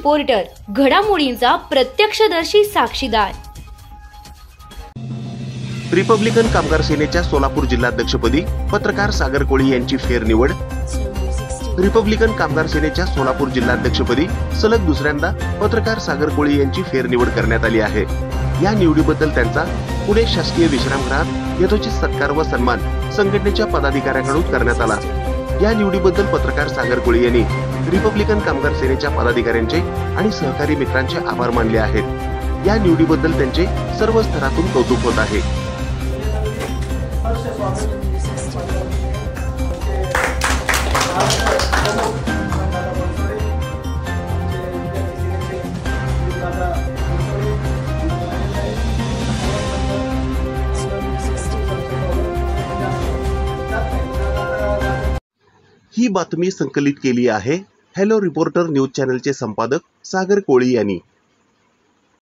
Reporter, घडामोडींचा प्रत्यक्षदर्शी साक्षीदार। रिपब्लिकन कामगार सेनेच्या सोलापूर जिल्हाध्यक्षपदी पत्रकार सागर कोळी यांची फेरनिवड। रिपब्लिकन कामगार सेनेच्या सोलापूर जिल्हाध्यक्षपदी सलग दुसऱ्यांदा पत्रकार सागर कोळी यांची फेरनिवड करण्यात आली आहे। या निवडीबद्दल त्यांचा पुणे शासकीय विश्रामगृहात यथोचित सत्कार व सन्मान संघटनेच्या पदाधिकाऱ्यांकडून करण्यात आला। या निवडीबद्दल पत्रकार सागर कोळी यांनी रिपब्लिकन कामगार सेनेच्या पदाधिकाऱ्यांचे आणि सहकारी मित्रांचे आभार मानले आहेत। या निवडीबद्दल त्यांचे सर्व स्तरातून कौतुक होत आहे। ही बातमी संकलित केली आहे हॅलो रिपोर्टर न्यूज चॅनलचे संपादक सागर कोळी यांनी।